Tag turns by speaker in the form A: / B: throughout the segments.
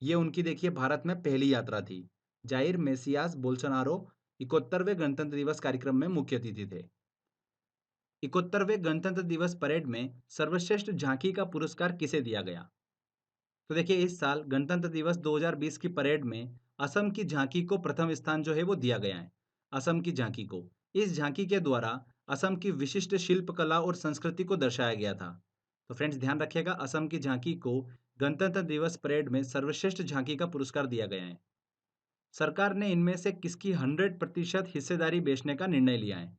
A: ये उनकी देखिए भारत में पहली यात्रा थी। जाइर मेसियास बोल्सोनारो 71वें गणतंत्र दिवस कार्यक्रम में मुख्य अतिथि थे। 71वें गणतंत्र दिवस परेड में सर्वश्रेष्ठ झांकी का पुरस्कार किसे दिया गया? तो देखिए इस साल गणतंत्र दिवस 2020 की परेड में असम की झांकी को प्रथम स्थान जो है वो दिया गया है। असम की झांकी को, इस झांकी के द्वारा असम की विशिष्ट शिल्पकला और संस्कृति को दर्शाया गया था। तो फ्रेंड्स ध्यान रखिएगा, असम की झांकी को गणतंत्र दिवस परेड में सर्वश्रेष्ठ झांकी का पुरस्कार दिया गया है। सरकार ने इनमें से किसकी 100% हिस्सेदारी बेचने का निर्णय लिया है?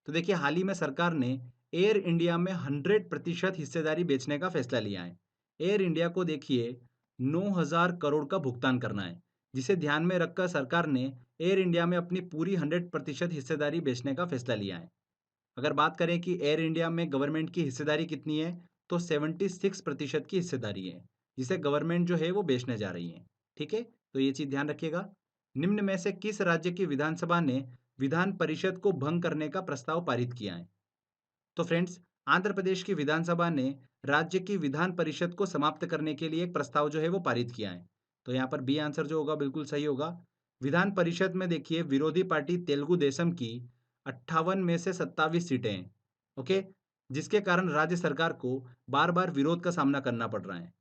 A: तो देखिए हाल ही में सरकार ने एयर इंडिया में 100% हिस्सेदारी बेचने का फैसला लिया है। एयर इंडिया को देखिए 9,000 करोड़ का भुगतान करना है, जिसे ध्यान में रखकर सरकार ने एयर इंडिया में अपनी पूरी 100% हिस्सेदारी बेचने का फैसला लिया है। अगर बात करें कि एयर इंडिया में गवर्नमेंट की हिस्सेदारी कितनी है, तो 76% की हिस्सेदारी है, जिसे गवर्नमेंट जो है वो बेचने जा रही है। ठीक है, तो ये चीज ध्यान रखिएगा। निम्न में से किस राज्य की विधानसभा ने विधान परिषद को भंग करने का प्रस्ताव पारित किया है? तो फ्रेंड्स, आंध्र प्रदेश की विधानसभा ने राज्य की विधान परिषद को समाप्त करने के लिए एक प्रस्ताव जो है वो पारित किया है। तो यहाँ पर बी आंसर जो होगा बिल्कुल सही होगा। विधान परिषद में देखिए विरोधी पार्टी तेलुगु देशम की 58 में से 27 सीटें हैं। ओके, जिसके कारण राज्य सरकार को बार बार विरोध का सामना करना पड़ रहा है।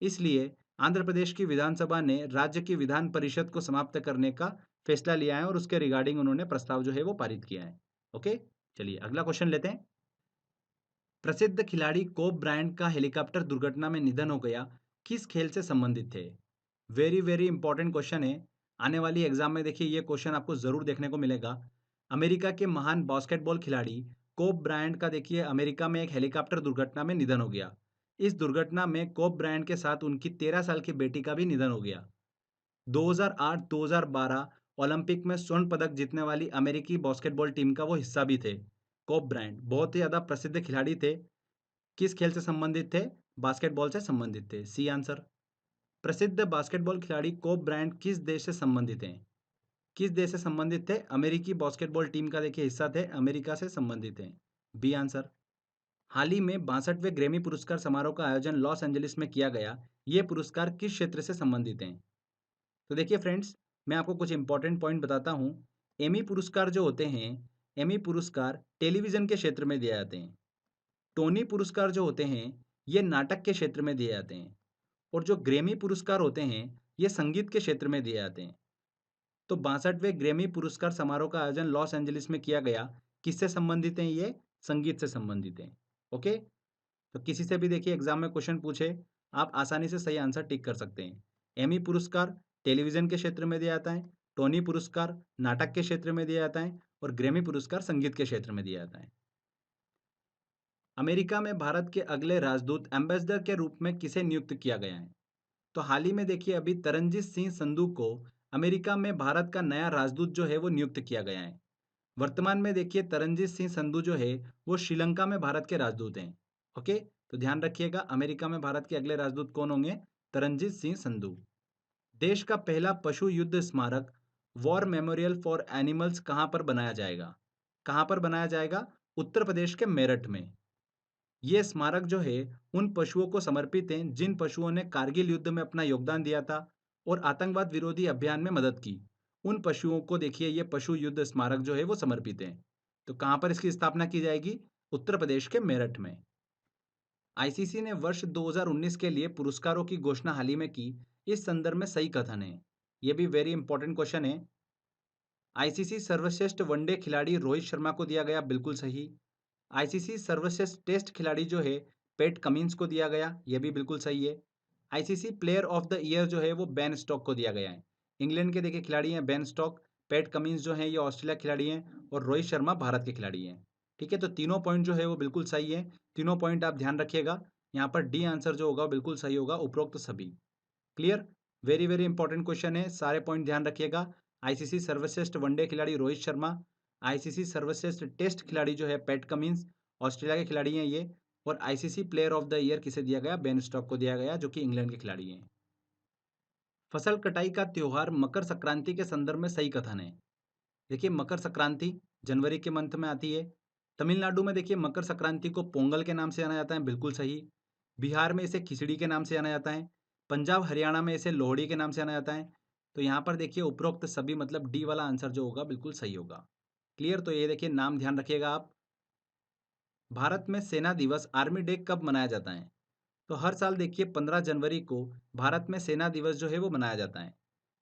A: इसलिए आंध्र प्रदेश की विधानसभा ने राज्य की विधान परिषद को समाप्त करने का फैसला लिया है और उसके रिगार्डिंग उन्होंने प्रस्ताव जो है वो पारित किया है। ओके, चलिए अगला क्वेश्चन लेते हैं। प्रसिद्ध खिलाड़ी कोब ब्रायंट का हेलीकॉप्टर दुर्घटना में निधन हो गया, किस खेल से संबंधित थे? वेरी वेरी इंपॉर्टेंट क्वेश्चन है। आने वाली एग्जाम में देखिए ये क्वेश्चन आपको जरूर देखने को मिलेगा। अमेरिका के महान बास्केटबॉल खिलाड़ी कोब ब्रायंट का देखिए अमेरिका में एक हेलीकॉप्टर दुर्घटना में निधन हो गया। इस दुर्घटना में कोब ब्रायंट के साथ उनकी 13 साल की बेटी का भी निधन हो गया। 2008-2012 ओलंपिक में स्वर्ण पदक जीतने वाली अमेरिकी बास्केटबॉल टीम का वो हिस्सा भी थे। कोब ब्रायंट बहुत ही ज्यादा प्रसिद्ध खिलाड़ी थे। किस खेल से संबंधित थे? बास्केटबॉल से संबंधित थे, सी आंसर। प्रसिद्ध बास्केटबॉल खिलाड़ी कोब ब्रायंट किस देश से संबंधित हैं? किस देश से संबंधित थे? अमेरिकी बास्केटबॉल टीम का देखिए हिस्सा थे, अमेरिका से संबंधित हैं, बी आंसर। हाल ही में 62वें ग्रैमी पुरस्कार समारोह का आयोजन लॉस एंजलिस में किया गया। ये पुरस्कार किस क्षेत्र से संबंधित हैं? तो देखिए फ्रेंड्स, मैं आपको कुछ इंपॉर्टेंट पॉइंट बताता हूँ। एमी पुरस्कार जो होते हैं, एमी पुरस्कार टेलीविजन के क्षेत्र में दिए जाते हैं। टोनी पुरस्कार जो होते हैं, ये नाटक के क्षेत्र में दिए जाते हैं। और जो ग्रैमी पुरस्कार होते हैं, ये संगीत के क्षेत्र में दिए जाते हैं। तो 62वें ग्रैमी पुरस्कार समारोह का आयोजन लॉस एंजलिस में किया गया। किससे संबंधित हैं ये? संगीत से संबंधित हैं। ओके, तो किसी से भी देखिए एग्जाम में क्वेश्चन पूछे, आप आसानी से सही आंसर टिक कर सकते हैं। एमी पुरस्कार टेलीविजन के क्षेत्र में दिया जाता है, टोनी पुरस्कार नाटक के क्षेत्र में दिया जाता है और ग्रैमी पुरस्कार संगीत के क्षेत्र में दिया जाता है। अमेरिका में भारत के अगले राजदूत एम्बेसडर के रूप में किसे नियुक्त किया गया है? तो हाल ही में देखिए अभी तरनजीत सिंह संधू को अमेरिका में भारत का नया राजदूत जो है वो नियुक्त किया गया है। वर्तमान में देखिए तरनजीत सिंह संधू जो है वो श्रीलंका में भारत के राजदूत हैं। ओके, तो ध्यान रखिएगा, अमेरिका में भारत के अगले राजदूत कौन होंगे? तरनजीत सिंह संधू। देश का पहला पशु युद्ध स्मारक वॉर मेमोरियल फॉर एनिमल्स कहाँ पर बनाया जाएगा? कहाँ पर बनाया जाएगा? उत्तर प्रदेश के मेरठ में। ये स्मारक जो है उन पशुओं को समर्पित है जिन पशुओं ने कारगिल युद्ध में अपना योगदान दिया था और आतंकवाद विरोधी अभियान में मदद की। उन पशुओं को देखिए ये पशु युद्ध स्मारक जो है वो समर्पित है। तो कहाँ पर इसकी स्थापना की जाएगी? उत्तर प्रदेश के मेरठ में। आईसीसी ने वर्ष 2019 के लिए पुरस्कारों की घोषणा हाल ही में की। इस संदर्भ में सही कथन है। ये भी वेरी इंपॉर्टेंट क्वेश्चन है। आईसीसी सर्वश्रेष्ठ वनडे खिलाड़ी रोहित शर्मा को दिया गया, बिल्कुल सही। आईसीसी सर्वश्रेष्ठ टेस्ट खिलाड़ी जो है पैट कमिंस को दिया गया, यह भी बिल्कुल सही है। ICC player of the year जो है वो बेन स्टॉक को दिया गया है। इंग्लैंड के देखिए खिलाड़ी हैं बेन स्टॉक, पैट कमिंस जो है ये ऑस्ट्रेलिया के खिलाड़ी हैं और रोहित शर्मा भारत के खिलाड़ी हैं। ठीक है, तो तीनों पॉइंट जो है वो बिल्कुल सही है। तीनों पॉइंट आप ध्यान रखिएगा। यहाँ पर डी आंसर जो होगा बिल्कुल सही होगा, उपरोक्त सभी। Clear? Very very important question है, सारे पॉइंट ध्यान रखिएगा। आईसीसी सर्वश्रेष्ठ वनडे खिलाड़ी रोहित शर्मा, आईसीसी सर्वश्रेष्ठ टेस्ट खिलाड़ी जो है पैट कमिंस, ऑस्ट्रेलिया के खिलाड़ी हैं ये। और ICC player of the year किसे दिया गया? बेन स्टॉक को दिया गया, जो कि इंग्लैंड के खिलाड़ी हैं। फसल कटाई का त्योहार मकर संक्रांति के संदर्भ में सही कथन है। देखिए मकर संक्रांति जनवरी के मंथ में आती है। तमिलनाडु में देखिए मकर संक्रांति को पोंगल के नाम से जाना जाता है, बिल्कुल सही। बिहार में इसे खिचड़ी के नाम से जाना जाता है। पंजाब हरियाणा में इसे लोहड़ी के नाम से जाना जाता है। तो यहाँ पर देखिए उपरोक्त सभी मतलब डी वाला आंसर जो होगा बिल्कुल सही होगा। क्लियर? तो ये देखिए नाम ध्यान रखिएगा आप। भारत में सेना दिवस आर्मी डे कब मनाया जाता है? तो हर साल देखिए 15 जनवरी को भारत में सेना दिवस जो है वो मनाया जाता है।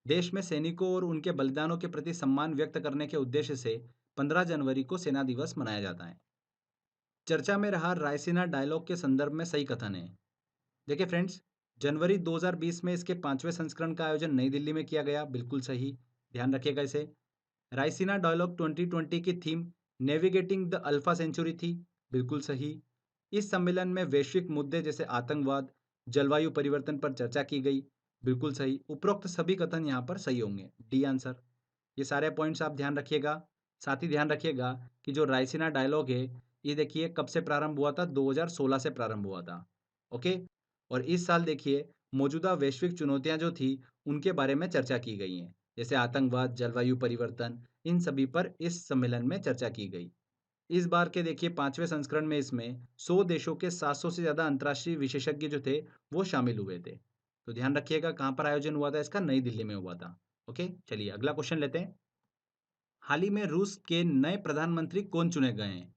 A: देश में सैनिकों और उनके बलिदानों के प्रति सम्मान व्यक्त करने के उद्देश्य से 15 जनवरी को सेना दिवस मनाया जाता है। चर्चा में रहा रायसीना डायलॉग के संदर्भ में सही कथन है। देखिए फ्रेंड्स, जनवरी 2020 में इसके 5वें संस्करण का आयोजन नई दिल्ली में किया गया, बिल्कुल सही, ध्यान रखिएगा इसे। रायसीना डायलॉग 2020 की theme navigating the alpha century थी, बिल्कुल सही। इस सम्मेलन में वैश्विक मुद्दे जैसे आतंकवाद, जलवायु परिवर्तन पर चर्चा की गई, बिल्कुल सही। उपरोक्त सभी कथन यहाँ पर सही होंगे, डी आंसर। ये सारे पॉइंट्स आप ध्यान रखिएगा। साथ ही ध्यान रखिएगा कि जो रायसीना डायलॉग है, ये देखिए कब से प्रारंभ हुआ था? 2016 से प्रारंभ हुआ था। ओके। और इस साल देखिए मौजूदा वैश्विक चुनौतियां जो थी उनके बारे में चर्चा की गई हैं, जैसे आतंकवाद, जलवायु परिवर्तन, इन सभी पर इस सम्मेलन में चर्चा की गई। इस बार के देखिए 5वें संस्करण में इसमें 100 देशों के 700 से ज़्यादा अंतर्राष्ट्रीय विशेषज्ञ जो थे वो शामिल हुए थे। तो ध्यान रखिएगा कहाँ पर आयोजन हुआ था इसका? नई दिल्ली में हुआ था। ओके, चलिए अगला क्वेश्चन लेते हैं। हाल ही में रूस के नए प्रधानमंत्री कौन चुने गए हैं?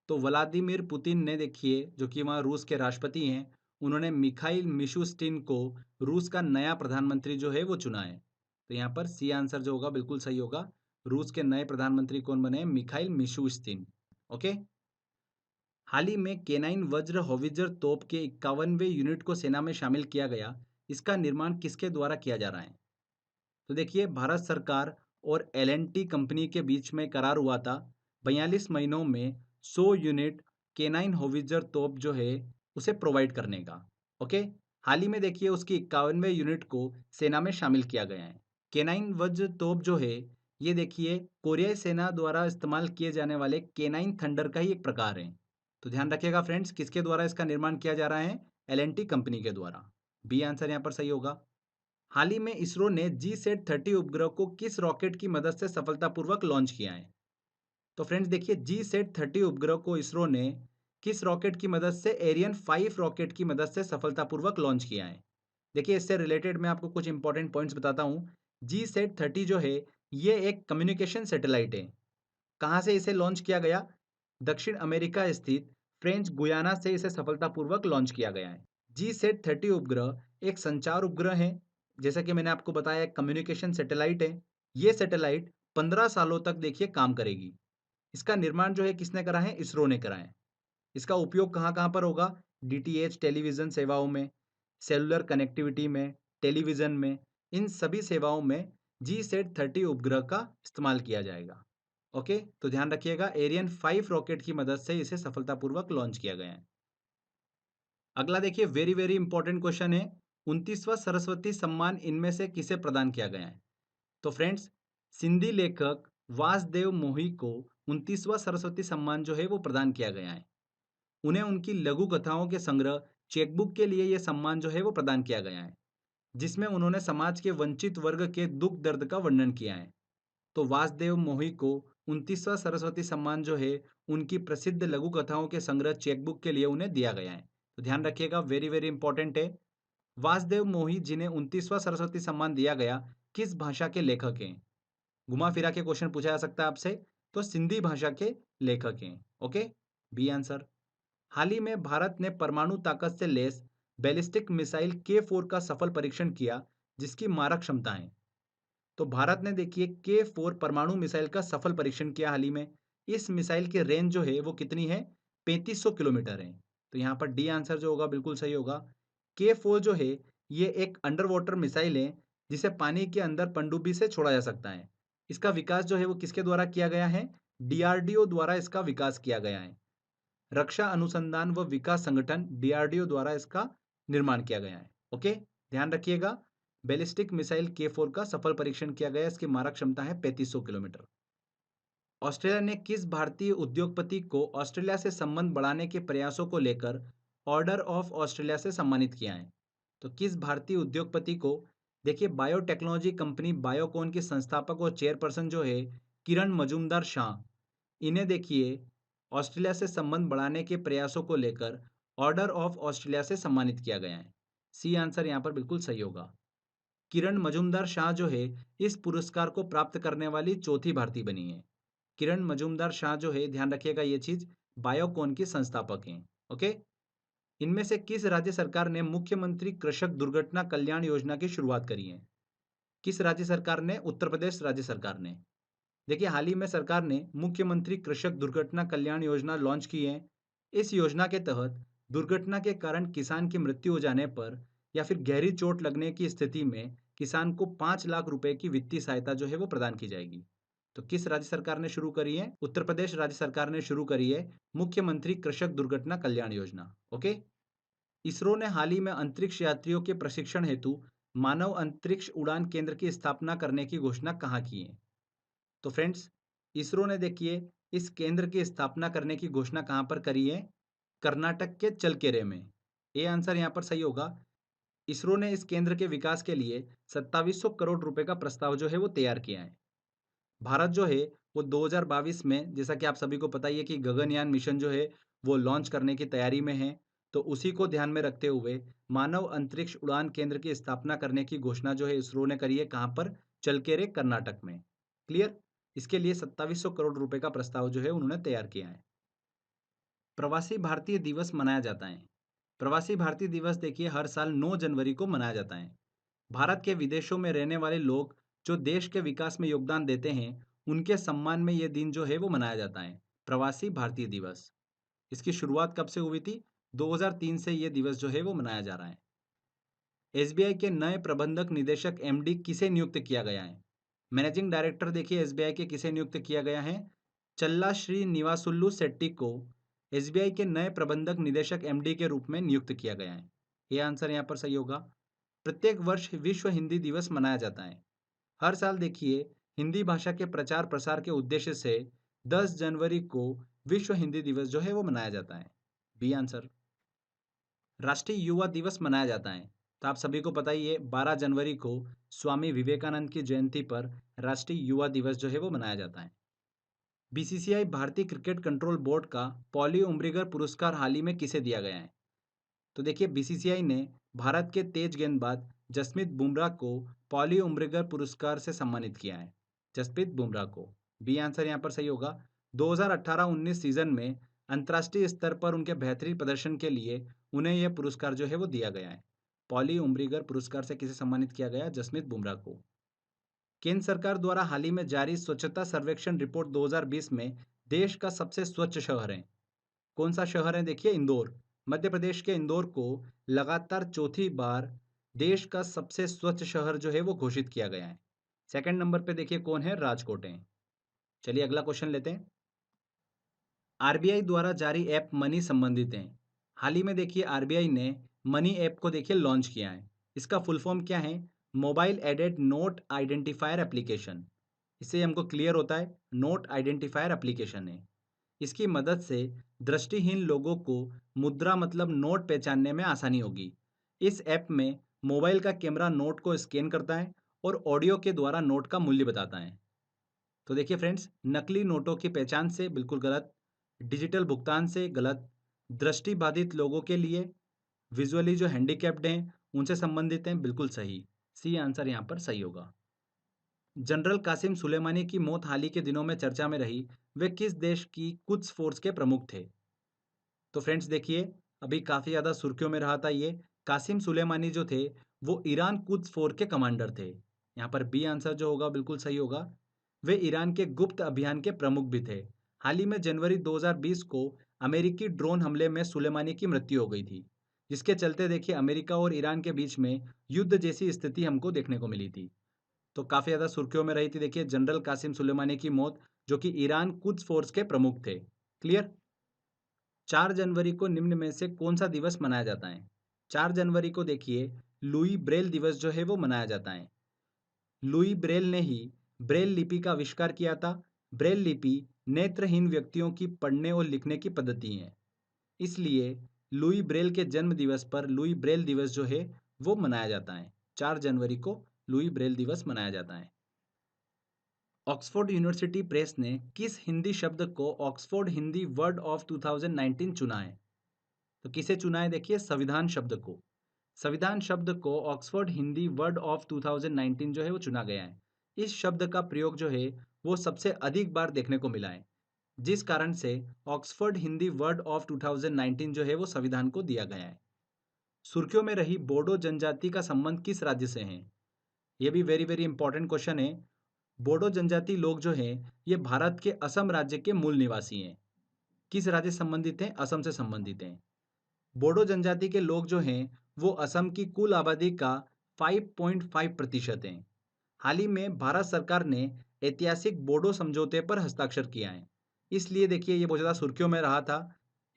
A: तो व्लादिमीर पुतिन ने देखिए, जो कि वहाँ रूस के राष्ट्रपति हैं, उन्होंने मिखाइल मिशुस्टिन को रूस का नया प्रधानमंत्री जो है वो चुना है। तो यहाँ पर सी आंसर जो होगा बिल्कुल सही होगा। रूस के नए प्रधानमंत्री कौन बने हैं? Mikhail Mishustin. ओके। हाल ही में केनाइन वज्र होवित्जर तोप के 51वें यूनिट को सेना में शामिल किया गया। इसका निर्माण किसके द्वारा किया जा रहा है? तो देखिए भारत सरकार और एल&टी कंपनी के बीच में करार हुआ था 42 महीनों में 100 यूनिट केनाइन होवित्जर तोप जो है उसे प्रोवाइड करने का। ओके। हाल ही में देखिए उसकी 51वें यूनिट को सेना में शामिल किया गया है। केनाइन वज्र तोप जो है ये देखिए कोरियाई सेना द्वारा इस्तेमाल किए जाने वाले केनाइन थंडर का ही एक प्रकार है। तो ध्यान रखिएगा फ्रेंड्स, किसके द्वारा इसका निर्माण किया जा रहा है? एल&टी कंपनी के द्वारा। बी आंसर यहाँ पर सही होगा। हाल ही में इसरो ने GSAT-30 उपग्रह को किस रॉकेट की मदद से सफलतापूर्वक लॉन्च किया है? तो फ्रेंड्स देखिए GSAT-30 उपग्रह को इसरो ने किस रॉकेट की मदद से? एरियन 5 रॉकेट की मदद से सफलतापूर्वक लॉन्च किया है। देखिए इससे रिलेटेड मैं आपको कुछ इंपॉर्टेंट पॉइंट्स बताता हूँ। GSAT-30 जो है ये एक कम्युनिकेशन सैटेलाइट है। कहाँ से इसे लॉन्च किया गया? दक्षिण अमेरिका स्थित फ्रेंच गुयाना से इसे सफलतापूर्वक लॉन्च किया गया है। GSAT-30 उपग्रह एक संचार उपग्रह है, जैसा कि मैंने आपको बताया कम्युनिकेशन सैटेलाइट है। ये सैटेलाइट 15 सालों तक देखिए काम करेगी। इसका निर्माण जो है किसने करा है? इसरो ने करा है। इसका उपयोग कहाँ कहाँ पर होगा? DTH टेलीविजन सेवाओं में, सेलुलर कनेक्टिविटी में, टेलीविजन में, इन सभी सेवाओं में GSAT-30 उपग्रह का इस्तेमाल किया जाएगा। ओके, तो ध्यान रखिएगा एरियन 5 रॉकेट की मदद से इसे सफलतापूर्वक लॉन्च किया गया है। अगला देखिए वेरी वेरी इंपॉर्टेंट क्वेश्चन है। 29वां सरस्वती सम्मान इनमें से किसे प्रदान किया गया है? तो फ्रेंड्स सिंधी लेखक वासुदेव मोही को 29वां सरस्वती सम्मान जो है वो प्रदान किया गया है। उन्हें उनकी लघु कथाओं के संग्रह चेकबुक के लिए यह सम्मान जो है वो प्रदान किया गया है, जिसमें उन्होंने समाज के वंचित वर्ग के दुख दर्द का वर्णन किया है। तो वासुदेव मोही को 29वां सरस्वती सम्मान जो है उनकी प्रसिद्ध लघु कथाओं के संग्रह चेकबुक के लिए उन्हें दिया गया है। तो ध्यान रखिएगा वेरी वेरी इंपॉर्टेंट है। वासुदेव मोही जिन्हें 29वां सरस्वती सम्मान दिया गया किस भाषा के लेखक हैं? घुमा फिरा के क्वेश्चन पूछा जा सकता है आपसे। तो सिंधी भाषा के लेखक हैं। Okay, B answer. हाल ही में भारत ने परमाणु ताकत से लैस बैलिस्टिक मिसाइल K4 का सफल परीक्षण किया, जिसकी मारक क्षमता है। तो भारत ने देखिए K4 परमाणु मिसाइल का सफल परीक्षण किया हाल ही में। इस मिसाइल की रेंज जो है वो कितनी है? 3500 किलोमीटर है। तो यहाँ पर डी आंसर जो होगा बिल्कुल सही होगा। K4 जो है ये एक अंडर वाटर मिसाइल है, जिसे पानी के अंदर पनडुब्बी से छोड़ा जा सकता है। इसका विकास जो है वो किसके द्वारा किया गया है? DRDO द्वारा इसका विकास किया गया है। रक्षा अनुसंधान व विकास संगठन DRDO द्वारा इसका निर्माण किया गया है। ओके, ध्यान रखिएगा बैलिस्टिक मिसाइल K4 का सफल परीक्षण किया गया। इसकी मारक क्षमता है 3500 किलोमीटर। ऑस्ट्रेलिया ने किस भारतीय उद्योगपति को ऑस्ट्रेलिया से संबंध बढ़ाने के प्रयासों को लेकर ऑर्डर ऑफ ऑस्ट्रेलिया से सम्मानित किया है? तो किस भारतीय उद्योगपति को? देखिए बायोटेक्नोलॉजी कंपनी बायोकॉन के संस्थापक और चेयरपर्सन जो है किरण मजूमदार शाह, इन्हें देखिए ऑस्ट्रेलिया से संबंध बढ़ाने के प्रयासों को लेकर ऑर्डर ऑफ ऑस्ट्रेलिया से सम्मानित किया गया है। सी आंसर यहाँ पर बिल्कुल सही होगा। किरण मजूमदार शाह जो है इस पुरस्कार को प्राप्त करने वाली चौथी भारतीय बनी है। किरण मजूमदार शाह जो है, ध्यान रखिएगा ये चीज, बायोकॉन की संस्थापक हैं। ओके। इनमें से किस राज्य सरकार ने मुख्यमंत्री कृषक दुर्घटना कल्याण योजना की शुरुआत करी है? किस राज्य सरकार ने? उत्तर प्रदेश राज्य सरकार ने। देखिए, हाल ही में सरकार ने मुख्यमंत्री कृषक दुर्घटना कल्याण योजना लॉन्च की है। इस योजना के तहत दुर्घटना के कारण किसान की मृत्यु हो जाने पर या फिर गहरी चोट लगने की स्थिति में किसान को 5 लाख रुपए की वित्तीय सहायता जो है वो प्रदान की जाएगी। तो किस राज्य सरकार ने शुरू करी है? उत्तर प्रदेश राज्य सरकार ने शुरू करी है मुख्यमंत्री कृषक दुर्घटना कल्याण योजना। ओके। इसरो ने हाल ही में अंतरिक्ष यात्रियों के प्रशिक्षण हेतु मानव अंतरिक्ष उड़ान केंद्र की स्थापना करने की घोषणा कहाँ की है? तो फ्रेंड्स, इसरो ने देखिए इस केंद्र की स्थापना करने की घोषणा कहाँ पर करी है? कर्नाटक के चलकेरे में। ये आंसर यहाँ पर सही होगा। इसरो ने इस केंद्र के विकास के लिए 2700 करोड़ रुपए का प्रस्ताव जो है वो तैयार किया है। भारत जो है वो 2022 में, जैसा कि आप सभी को पता ही है कि गगनयान मिशन जो है वो लॉन्च करने की तैयारी में है। तो उसी को ध्यान में रखते हुए मानव अंतरिक्ष उड़ान केंद्र की स्थापना करने की घोषणा जो है इसरो ने करी है। कहाँ पर? चलकेरे, कर्नाटक में। क्लियर? इसके लिए 2700 करोड़ रुपए का प्रस्ताव जो है उन्होंने तैयार किया है। प्रवासी भारतीय दिवस मनाया जाता है। प्रवासी भारतीय दिवस देखिए हर साल 9 जनवरी को मनाया जाता है। भारत के विदेशों में रहने वाले लोग जो देश के विकास में योगदान देते हैं, उनके सम्मान में यह दिन जो है वो मनाया जाता है, प्रवासी भारतीय दिवस। इसकी शुरुआत कब से हुई थी? 2003 से यह दिवस जो है वो मनाया जा रहा है। एसबीआई के नए प्रबंधक निदेशक एमडी किसे नियुक्त किया गया है? मैनेजिंग डायरेक्टर देखिए एसबीआई के किसे नियुक्त किया गया है? चल्ला श्री निवासुल्लू शेट्टी को एसबीआई के नए प्रबंधक निदेशक एमडी के रूप में नियुक्त किया गया है। यह आंसर यहाँ पर सही होगा। प्रत्येक वर्ष विश्व हिंदी दिवस मनाया जाता है। हर साल देखिए हिंदी भाषा के प्रचार प्रसार के उद्देश्य से 10 जनवरी को विश्व हिंदी दिवस जो है वो मनाया जाता है। B answer. राष्ट्रीय युवा दिवस मनाया जाता है। तो आप सभी को पता ही है 12 जनवरी को स्वामी विवेकानंद की जयंती पर राष्ट्रीय युवा दिवस जो है वो मनाया जाता है। बीसीसीआई भारतीय क्रिकेट कंट्रोल बोर्ड का पॉली उम्रिगर पुरस्कार हाल ही में किसे दिया गया है? तो देखिए बीसीसीआई ने भारत के तेज गेंदबाज जसप्रीत बुमराह को पॉली उम्रिगर पुरस्कार से सम्मानित किया है। जसप्रीत बुमराह को। बी आंसर यहाँ पर सही होगा। 2018-19 सीजन में अंतर्राष्ट्रीय स्तर पर उनके बेहतरीन प्रदर्शन के लिए उन्हें यह पुरस्कार जो है वो दिया गया है। पॉली उम्रिगर पुरस्कार से किसे सम्मानित किया गया? जसप्रीत बुमराह को। केंद्र सरकार द्वारा हाल ही में जारी स्वच्छता सर्वेक्षण रिपोर्ट 2020 में देश का सबसे स्वच्छ शहर है। कौन सा शहर है? देखिए इंदौर। मध्य प्रदेश के इंदौर को लगातार चौथी बार देश का सबसे स्वच्छ शहर जो है वो घोषित किया गया है। सेकंड नंबर पे देखिए कौन है? राजकोट है। चलिए अगला क्वेश्चन लेते हैं। आरबीआई द्वारा जारी ऐप मनी संबंधित है। हाल ही में देखिए आरबीआई ने मनी ऐप को देखिए लॉन्च किया है। इसका फुल फॉर्म क्या है? Mobile aided note identifier application. इससे हमको क्लियर होता है नोट आइडेंटिफायर एप्लीकेशन है। इसकी मदद से दृष्टिहीन लोगों को मुद्रा मतलब नोट पहचानने में आसानी होगी। इस ऐप में मोबाइल का कैमरा नोट को स्कैन करता है और ऑडियो के द्वारा नोट का मूल्य बताता है। तो देखिए फ्रेंड्स, नकली नोटों की पहचान से बिल्कुल गलत, डिजिटल भुगतान से गलत, दृष्टि बाधित लोगों के लिए, विजुअली जो हैंडीकैप्ड हैं उनसे संबंधित हैं, बिल्कुल सही। सी आंसर यहाँ पर सही होगा। जनरल कासिम सुलेमानी की मौत हाल ही के दिनों में चर्चा में रही। वे किस देश की कुद्स फोर्स के प्रमुख थे? तो फ्रेंड्स देखिए, अभी काफ़ी ज़्यादा सुर्खियों में रहा था ये। कासिम सुलेमानी जो थे वो ईरान कुद्स फोर्स के कमांडर थे। यहाँ पर बी आंसर जो होगा बिल्कुल सही होगा। वे ईरान के गुप्त अभियान के प्रमुख भी थे। हाल ही में जनवरी 2020 को अमेरिकी ड्रोन हमले में सुलेमानी की मृत्यु हो गई थी, जिसके चलते देखिए अमेरिका और ईरान के बीच में युद्ध जैसी स्थिति हमको देखने को मिली थी। तो काफ़ी ज़्यादा सुर्खियों में रही थी देखिए जनरल कासिम सुलेमानी की मौत, जो कि ईरान कुद्स फोर्स के प्रमुख थे। क्लियर? 4 जनवरी को निम्न में से कौन सा दिवस मनाया जाता है? 4 जनवरी को देखिए लुई ब्रेल दिवस जो है वो मनाया जाता है। लुई ब्रेल ने ही ब्रेल लिपि का आविष्कार किया था। ब्रेल लिपि नेत्रहीन व्यक्तियों की पढ़ने और लिखने की पद्धति है। इसलिए लुई ब्रेल के जन्म दिवस पर लुई ब्रेल दिवस जो है वो मनाया जाता है। 4 जनवरी को लुई ब्रेल दिवस मनाया जाता है। ऑक्सफोर्ड यूनिवर्सिटी प्रेस ने किस हिंदी शब्द को ऑक्सफोर्ड हिंदी वर्ड ऑफ 2019 चुना है? तो किसे चुना है? देखिए संविधान शब्द को। संविधान शब्द को ऑक्सफोर्ड हिंदी वर्ड ऑफ 2019 जो है वो चुना गया है। इस शब्द का प्रयोग जो है वो सबसे अधिक बार देखने को मिला है, जिस कारण से ऑक्सफोर्ड हिंदी वर्ड ऑफ 2019 जो है वो संविधान को दिया गया है। सुर्खियों में रही बोडो जनजाति का संबंध किस राज्य से है? ये भी वेरी वेरी इंपॉर्टेंट क्वेश्चन है। बोडो जनजाति लोग जो हैं ये भारत के असम राज्य के मूल निवासी हैं। किस राज्य से संबंधित हैं? असम से संबंधित हैं। बोडो जनजाति के लोग जो हैं वो असम की कुल आबादी का 5.5% हैं। हाल ही में भारत सरकार ने ऐतिहासिक बोडो समझौते पर हस्ताक्षर किया है, इसलिए देखिए ये बहुत ज़्यादा सुर्खियों में रहा था।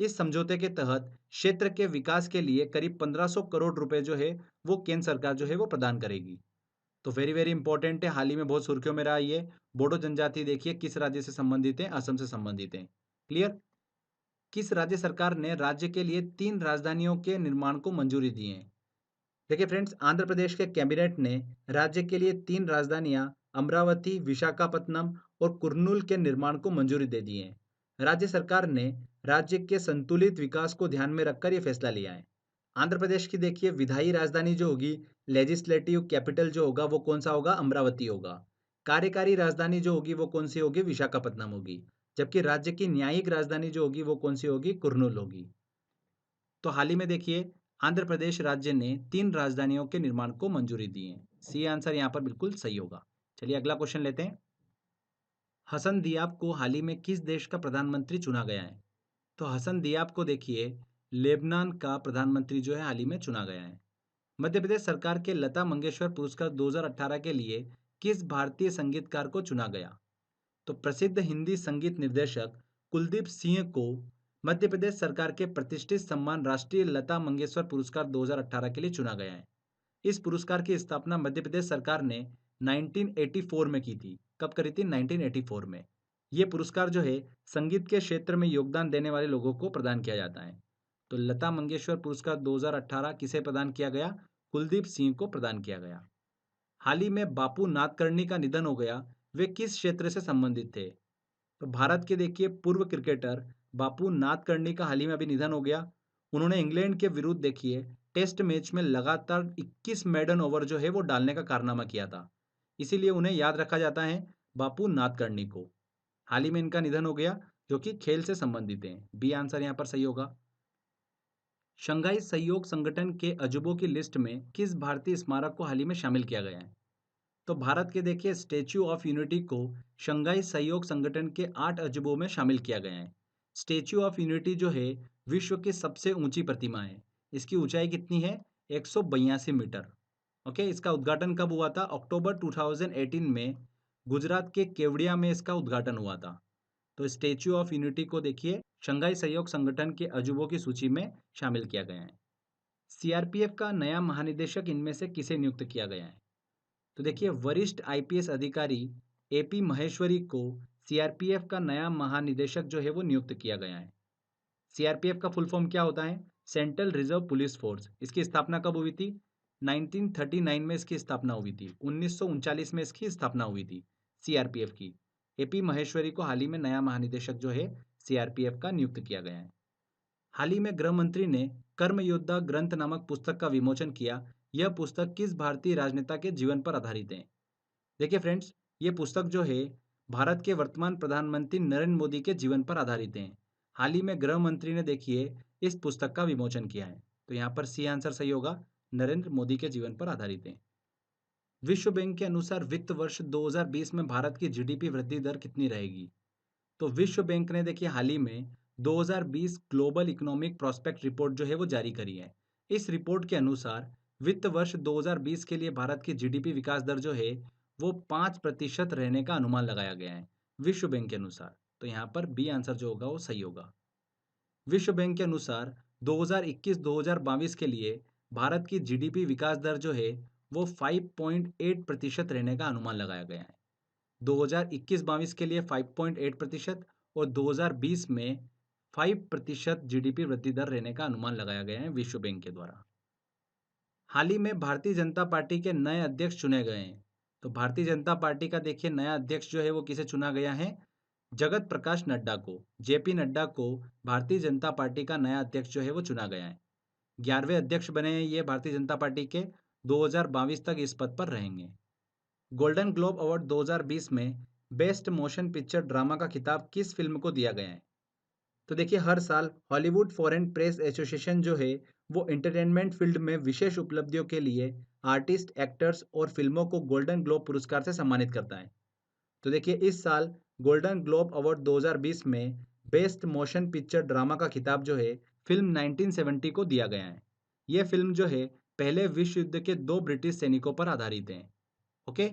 A: इस समझौते के तहत क्षेत्र के विकास के लिए करीब 1500 करोड़ रुपए जो है वो केंद्र सरकार जो है वो प्रदान करेगी। तो वेरी वेरी इंपॉर्टेंट है, हाल ही में बहुत सुर्खियों में रहा ये। बोडो जनजाति देखिए किस राज्य से संबंधित है? असम से संबंधित है। क्लियर? किस राज्य सरकार ने राज्य के लिए 3 राजधानियों के निर्माण को मंजूरी दी है? देखिए फ्रेंड्स, आंध्र प्रदेश के कैबिनेट ने राज्य के लिए 3 राजधानियां अमरावती, विशाखापत्तनम और कुर्नूल के निर्माण को मंजूरी दे दी है। राज्य सरकार ने राज्य के संतुलित विकास को ध्यान में रखकर यह फैसला लिया है। आंध्र प्रदेश की देखिए विधायी राजधानी जो होगी, लेजिस्लेटिव कैपिटल जो होगा वो कौन सा होगा? अमरावती होगा। कार्यकारी राजधानी जो होगी वो कौन सी होगी? विशाखापत्तनम होगी। जबकि राज्य की न्यायिक राजधानी जो होगी वो कौन सी होगी? कुर्नूल होगी। तो हाल ही में देखिए आंध्र प्रदेश राज्य ने 3 राजधानियों के निर्माण को मंजूरी दी है। सी आंसर यहाँ पर बिल्कुल सही होगा। चलिए अगला क्वेश्चन लेते हैं। हसन दियाब को हाल ही में किस देश का प्रधानमंत्री चुना गया है? तो हसन दियाब को देखिए लेबनान का प्रधानमंत्री जो है हाल ही में चुना गया है। मध्य प्रदेश सरकार के लता मंगेशकर पुरस्कार 2018 के लिए किस भारतीय संगीतकार को चुना गया? तो प्रसिद्ध हिंदी संगीत निर्देशक कुलदीप सिंह को मध्य प्रदेश सरकार के प्रतिष्ठित सम्मान राष्ट्रीय लता मंगेशकर पुरस्कार 2018 के लिए चुना गया है। इस पुरस्कार की स्थापना मध्य प्रदेश सरकार ने 1984 में की थी। कब करी थी? 1984 में। ये पुरस्कार जो है संगीत के क्षेत्र में योगदान देने वाले लोगों को प्रदान किया जाता है। तो लता मंगेशकर पुरस्कार 2018 किसे प्रदान किया गया? कुलदीप सिंह को प्रदान किया गया। हाल ही में बापू नादकर्णी का निधन हो गया, वे किस क्षेत्र से संबंधित थे? तो भारत के देखिए पूर्व क्रिकेटर बापू नादकर्णी का हाल ही में अभी निधन हो गया। उन्होंने इंग्लैंड के विरुद्ध देखिए टेस्ट मैच में लगातार 21 मेडन ओवर जो है वो डालने का कारनामा किया था, इसीलिए उन्हें याद रखा जाता है बापू नादकर्णी को। हाल ही में इनका निधन हो गया, जो कि खेल से संबंधित है। बी आंसर यहाँ पर सही होगा। शंघाई सहयोग संगठन के अजूबों की लिस्ट में किस भारतीय स्मारक को हाल ही में शामिल किया गया है? तो भारत के देखिए स्टेच्यू ऑफ यूनिटी को शंघाई सहयोग संगठन के 8 अजूबों में शामिल किया गया है। स्टेच्यू ऑफ यूनिटी जो है विश्व की सबसे ऊंची प्रतिमा है। इसकी ऊंचाई कितनी है? 182 मीटर। ओके, इसका उद्घाटन कब हुआ था? अक्टूबर 2018 में गुजरात के केवड़िया में इसका उद्घाटन हुआ था। तो स्टेच्यू ऑफ यूनिटी को देखिए शंघाई सहयोग संगठन के अजूबों की सूची में शामिल किया गया है। सीआरपीएफ का नया महानिदेशक इनमें से किसे नियुक्त किया गया है? तो देखिए वरिष्ठ आईपीएस अधिकारी एपी महेश्वरी को सीआरपीएफ का नया महानिदेशक जो है वो नियुक्त किया गया है। सीआरपीएफ का फुल फॉर्म क्या होता है? Central reserve police force. इसकी स्थापना कब हुई थी? 1939 में इसकी स्थापना हुई थी। 1939 में इसकी स्थापना हुई थी सीआरपीएफ की। एपी महेश्वरी को हाल ही में नया महानिदेशक जो है सीआरपीएफ का नियुक्त किया गया है। हाल ही में गृह मंत्री ने कर्म योद्धा ग्रंथ नामक पुस्तक का विमोचन किया। यह पुस्तक किस भारतीय राजनेता के जीवन पर आधारित है? देखिए फ्रेंड्स, ये पुस्तक जो है भारत के वर्तमान प्रधानमंत्री नरेंद्र मोदी के जीवन पर आधारित है। हाल ही में गृह मंत्री ने देखिए इस पुस्तक का विमोचन किया है। तो यहाँ पर सी आंसर सही होगा, नरेंद्र मोदी के जीवन पर आधारित है। विश्व बैंक के अनुसार वित्त वर्ष 2020 में भारत की जीडीपी वृद्धि दर कितनी रहेगी? तो विश्व बैंक ने देखिए हाल ही में 2020 ग्लोबल इकोनॉमिक प्रोस्पेक्ट रिपोर्ट जो है वो जारी करी है। इस रिपोर्ट के अनुसार वित्त वर्ष 2020 के लिए भारत की जीडीपी विकास दर जो है वो 5% रहने का अनुमान लगाया गया है विश्व बैंक के अनुसार। तो यहाँ पर बी आंसर जो होगा वो सही होगा। विश्व बैंक के अनुसार 2021-2022 के लिए भारत की जीडीपी विकास दर जो है वो 5.8% रहने का अनुमान लगाया गया है। 2021-22 के लिए 5.8% और 2020 में 5% जीडीपी वृद्धि दर रहने का अनुमान लगाया गया है विश्व बैंक के द्वारा। हाल ही में भारतीय जनता पार्टी के नए अध्यक्ष चुने गए हैं। तो भारतीय जनता पार्टी का देखिए नया अध्यक्ष जो है वो किसे चुना गया है? जगत प्रकाश नड्डा को, जेपी नड्डा को भारतीय जनता पार्टी का नया अध्यक्ष जो है वो चुना गया है। 11वें अध्यक्ष बने हैं ये भारतीय जनता पार्टी के। 2022 तक इस पद पर रहेंगे। गोल्डन ग्लोब अवार्ड 2020 में बेस्ट मोशन पिक्चर ड्रामा का खिताब किस फिल्म को दिया गया है? तो देखिए, हर साल हॉलीवुड फॉरेन प्रेस एसोसिएशन जो है वो एंटरटेनमेंट फील्ड में विशेष उपलब्धियों के लिए आर्टिस्ट, एक्टर्स और फिल्मों को गोल्डन ग्लोब पुरस्कार से सम्मानित करता है। तो देखिए, इस साल गोल्डन ग्लोब अवार्ड 2020 में बेस्ट मोशन पिक्चर ड्रामा का खिताब जो है फिल्म 1970 को दिया गया है। यह फिल्म जो है पहले विश्व युद्ध के 2 ब्रिटिश सैनिकों पर आधारित है। ओके।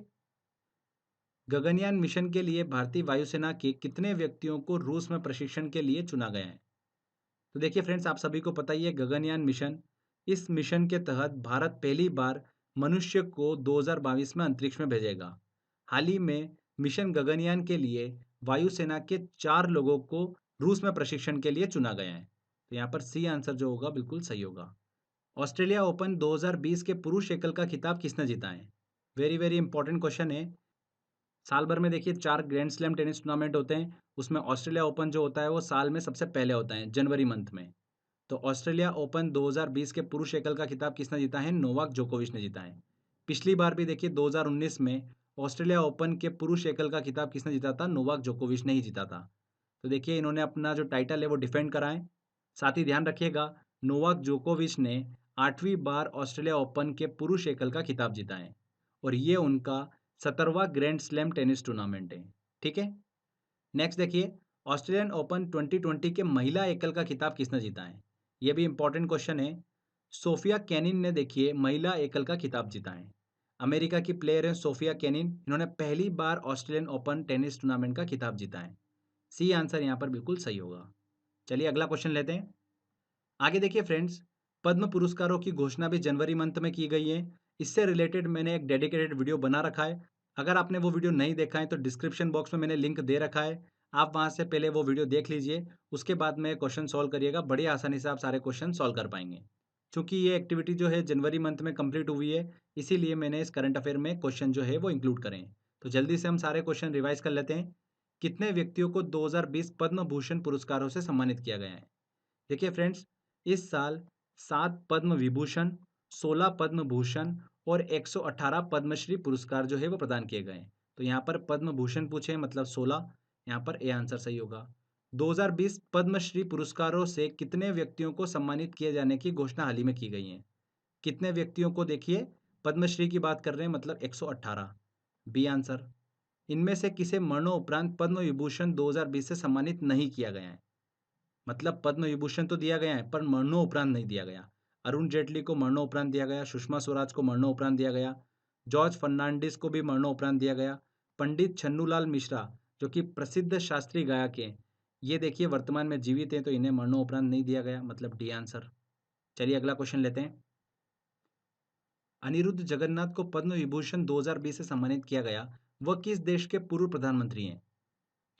A: गगनयान मिशन के लिए भारतीय वायुसेना के कितने व्यक्तियों को रूस में प्रशिक्षण के लिए चुना गया है? तो देखिए फ्रेंड्स, आप सभी को पता ही है गगनयान मिशन। इस मिशन के तहत भारत पहली बार मनुष्य को 2022 में अंतरिक्ष में भेजेगा। हाल ही में मिशन गगनयान के लिए वायुसेना के 4 लोगों को रूस में प्रशिक्षण के लिए चुना गया है। तो यहाँ पर सी आंसर जो होगा बिल्कुल सही होगा। ऑस्ट्रेलिया ओपन 2020 के पुरुष एकल का खिताब किसने जीता है? वेरी वेरी इंपॉर्टेंट क्वेश्चन है। साल भर में देखिए 4 ग्रैंड स्लैम टेनिस टूर्नामेंट होते हैं। उसमें ऑस्ट्रेलिया ओपन जो होता है वो साल में सबसे पहले होता है, जनवरी मंथ में। तो ऑस्ट्रेलिया ओपन 2020 के पुरुष एकल का खिताब किसने जीता है? नोवाक जोकोविच ने जीता है। पिछली बार भी देखिए 2019 में ऑस्ट्रेलिया ओपन के पुरुष एकल का खिताब किसने जीता था? नोवाक जोकोविच ने ही जीता था। तो देखिए, इन्होंने अपना जो टाइटल है वो डिफेंड करा है। साथ ही ध्यान रखिएगा, नोवाक जोकोविच ने 8वीं बार ऑस्ट्रेलिया ओपन के पुरुष एकल का खिताब जीता है और ये उनका 17वां ग्रैंड स्लैम टेनिस टूर्नामेंट है। ठीक है। नेक्स्ट देखिए, ऑस्ट्रेलियन ओपन 2020 के महिला एकल का खिताब किसने जीता है? ये भी इंपॉर्टेंट क्वेश्चन है। सोफिया केनिन ने देखिए महिला एकल का खिताब जीता है। अमेरिका की प्लेयर है सोफिया केनिन। इन्होंने पहली बार ऑस्ट्रेलियन ओपन टेनिस टूर्नामेंट का खिताब जीता है। सी आंसर यहाँ पर बिल्कुल सही होगा। चलिए अगला क्वेश्चन लेते हैं। आगे देखिए फ्रेंड्स, पद्म पुरस्कारों की घोषणा भी जनवरी मंथ में की गई है। इससे रिलेटेड मैंने एक डेडिकेटेड वीडियो बना रखा है। अगर आपने वो वीडियो नहीं देखा है तो डिस्क्रिप्शन बॉक्स में मैंने लिंक दे रखा है। आप वहां से पहले वो वीडियो देख लीजिए, उसके बाद में क्वेश्चन सॉल्व करिएगा। बड़ी आसानी से आप सारे क्वेश्चन सॉल्व कर पाएंगे। क्योंकि ये एक्टिविटी जो है जनवरी मंथ में कंप्लीट हुई है, इसीलिए मैंने इस करंट अफेयर में क्वेश्चन जो है वो इंक्लूड करें। तो जल्दी से हम सारे क्वेश्चन रिवाइज कर लेते हैं। कितने व्यक्तियों को 2020 पद्म भूषण पुरस्कारों से सम्मानित किया गया है? देखिए फ्रेंड्स, इस साल 7 पद्म विभूषण, 16 पद्म भूषण और 118 पद्मश्री पुरस्कार जो है वो प्रदान किए गए हैं। तो यहाँ पर पद्म भूषण पूछे हैं, मतलब 16। यहाँ पर ए आंसर सही होगा। 2020 पद्मश्री पुरस्कारों से कितने व्यक्तियों को सम्मानित किए जाने की घोषणा हाल ही में की गई है? कितने व्यक्तियों को देखिए पद्मश्री की बात कर रहे हैं, मतलब 118। B answer. इनमें से किसे मरणोपरांत पद्म विभूषण 2020 से सम्मानित नहीं किया गया है? मतलब पद्म विभूषण तो दिया गया है पर मरणोपरांत नहीं दिया गया। अरुण जेटली को मरणोपरांत दिया गया, सुषमा स्वराज को मरणोपरांत दिया गया, जॉर्ज फर्नांडिस को भी मरणोपरांत दिया गया, पंडित छन्नूलाल मिश्रा जो कि प्रसिद्ध शास्त्रीय गायक हैं, ये देखिए वर्तमान में जीवित हैं, तो इन्हें मरणोपरांत नहीं दिया गया, मतलब डी आंसर। चलिए अगला क्वेश्चन लेते हैं। अनिरुद्ध जगन्नाथ को पद्म विभूषण 2020 से सम्मानित किया गया, वह किस देश के पूर्व प्रधानमंत्री हैं?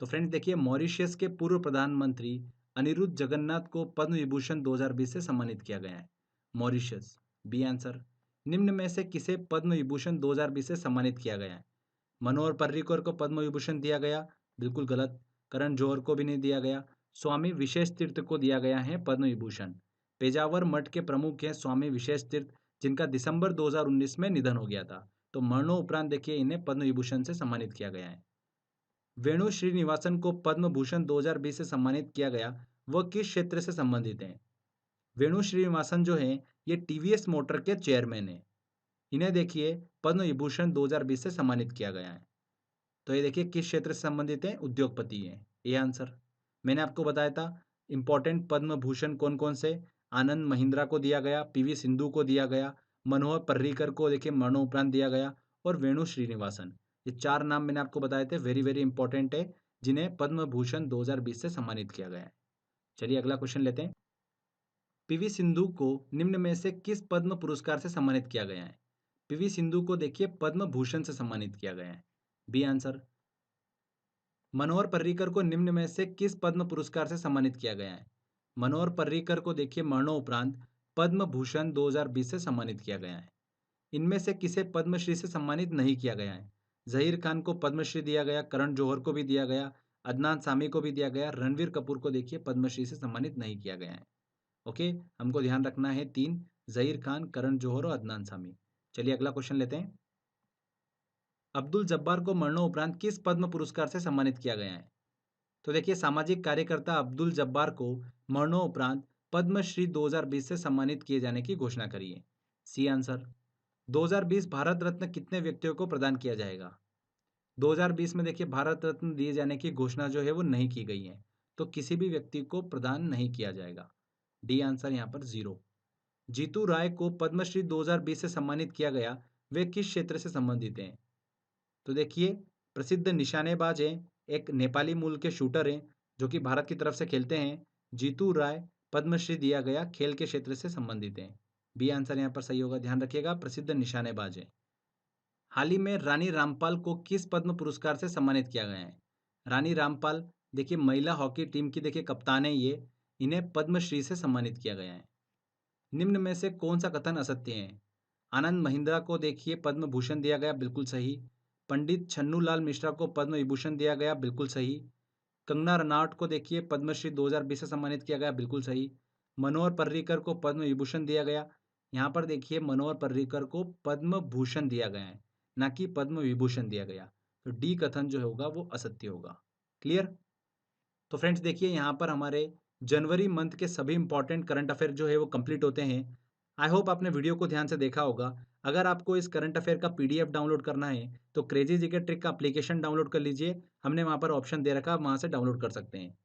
A: तो फ्रेंड्स देखिए, मॉरिशस के पूर्व प्रधानमंत्री अनिरुद्ध जगन्नाथ को पद्म विभूषण 2020 से सम्मानित किया गया है। मॉरिशस। B answer. निम्न में से किसे पद्म विभूषण 2020 से सम्मानित किया गया है? मनोहर पर्रिकर को पद्म विभूषण दिया गया, बिल्कुल गलत। करण जौहर को भी नहीं दिया गया। स्वामी विशेष तीर्थ को दिया गया है पद्म विभूषण। पेजावर मठ के प्रमुख हैं स्वामी विशेष तीर्थ, जिनका दिसंबर 2019 में निधन हो गया था। तो मरणोपरांत देखिए इन्हें पद्म विभूषण से सम्मानित किया गया है। वेणु श्रीनिवासन को पद्म भूषण 2020 से सम्मानित किया गया, वह किस क्षेत्र से संबंधित हैं? वेणु श्रीनिवासन जो हैं ये टीवीएस मोटर के चेयरमैन हैं। इन्हें देखिए पद्म विभूषण 2020 से सम्मानित किया गया है। तो ये देखिए किस क्षेत्र से संबंधित हैं? उद्योगपति हैं। ये आंसर। मैंने आपको बताया था इंपॉर्टेंट पद्म भूषण कौन कौन से। आनंद महिंद्रा को दिया गया, पीवी सिंधु को दिया गया, मनोहर पर्रिकर को देखिए मरणोपरांत दिया गया, और वेणु श्रीनिवासन। ये 4 नाम मैंने आपको बताए थे, वेरी वेरी इंपॉर्टेंट है, जिन्हें पद्म भूषण 2020 से सम्मानित किया गया है। चलिए अगला क्वेश्चन लेते हैं। पीवी सिंधु को निम्न में से किस पद्म पुरस्कार से सम्मानित किया गया है? पीवी सिंधु को देखिए पद्म भूषण से सम्मानित किया गया है। B answer. मनोहर पर्रिकर को निम्न में से किस पद्म पुरस्कार से सम्मानित किया गया है? मनोहर पर्रिकर को देखिए मरणोपरांत पद्म भूषण 2020 से सम्मानित किया गया है। इनमें से किसे पद्मश्री से सम्मानित नहीं किया गया है? जहीर खान को पद्मश्री दिया गया, करण जौहर को भी दिया गया, अदनान सामी को भी दिया गया, रणवीर कपूर को देखिए पद्मश्री से सम्मानित नहीं किया गया है। ओके, हमको ध्यान रखना है 3, ज़हीर खान, करण जौहर और अदनान सामी। चलिए अगला क्वेश्चन लेते हैं। अब्दुल जब्बार को मरणोपरांत किस पद्म पुरस्कार से सम्मानित किया गया है? तो देखिए, सामाजिक कार्यकर्ता अब्दुल जब्बार को मरणोपरांत पद्मश्री 2020 से सम्मानित किए जाने की घोषणा करी है। C answer. 2020 भारत रत्न कितने व्यक्तियों को प्रदान किया जाएगा? 2020 में देखिए भारत रत्न दिए जाने की घोषणा जो है वो नहीं की गई है, तो किसी भी व्यक्ति को प्रदान नहीं किया जाएगा। डी आंसर यहाँ पर 0। जीतू राय को पद्मश्री 2020 से सम्मानित किया गया, वे किस क्षेत्र से संबंधित हैं? तो देखिए, प्रसिद्ध निशानेबाज हैं, एक नेपाली मूल के शूटर हैं जो कि भारत की तरफ से खेलते हैं। जीतू राय, पद्मश्री दिया गया, खेल के क्षेत्र से संबंधित हैं। बी आंसर यहाँ पर सही होगा, ध्यान रखिएगा, प्रसिद्ध निशानेबाज हैं। हाल ही में रानी रामपाल को किस पद्म पुरस्कार से सम्मानित किया गया है? रानी रामपाल देखिए महिला हॉकी टीम की देखिए कप्तान है ये, इन्हें पद्मश्री से सम्मानित किया गया है। निम्न में से कौन सा कथन असत्य है? आनंद महिंद्रा को देखिए पद्म भूषण दिया गया, बिल्कुल सही। पंडित छन्नूलाल मिश्रा को पद्म विभूषण दिया गया, बिल्कुल सही। कंगना रनौत को देखिए पद्मश्री 2020 से सम्मानित किया गया, बिल्कुल सही। मनोहर पर्रिकर को पद्म विभूषण दिया गया। यहाँ पर देखिए मनोहर पर्रिकर को पद्म भूषण दिया गया है, ना कि पद्म विभूषण दिया गया। तो डी कथन जो होगा वो असत्य होगा। क्लियर? तो फ्रेंड्स देखिए यहाँ पर हमारे जनवरी मंथ के सभी इंपॉर्टेंट करंट अफेयर जो है वो कंप्लीट होते हैं। आई होप आपने वीडियो को ध्यान से देखा होगा। अगर आपको इस करंट अफेयर का पीडीएफ डाउनलोड करना है तो क्रेजी जीके ट्रिक का एप्लीकेशन डाउनलोड कर लीजिए, हमने वहाँ पर ऑप्शन दे रखा है, वहाँ से डाउनलोड कर सकते हैं।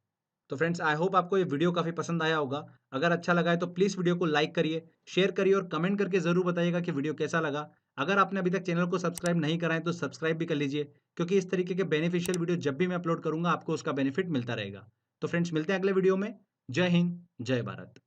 A: तो फ्रेंड्स आई होप आपको ये वीडियो काफ़ी पसंद आया होगा। अगर अच्छा लगा है तो प्लीज़ वीडियो को लाइक करिए, शेयर करिए और कमेंट करके ज़रूर बताइएगा कि वीडियो कैसा लगा। अगर आपने अभी तक चैनल को सब्सक्राइब नहीं करा है तो सब्सक्राइब भी कर लीजिए, क्योंकि इस तरीके के बेनिफिशियल वीडियो जब भी मैं अपलोड करूँगा आपको उसका बेनिफिट मिलता रहेगा। तो फ्रेंड्स मिलते हैं अगले वीडियो में। जय हिंद, जय भारत।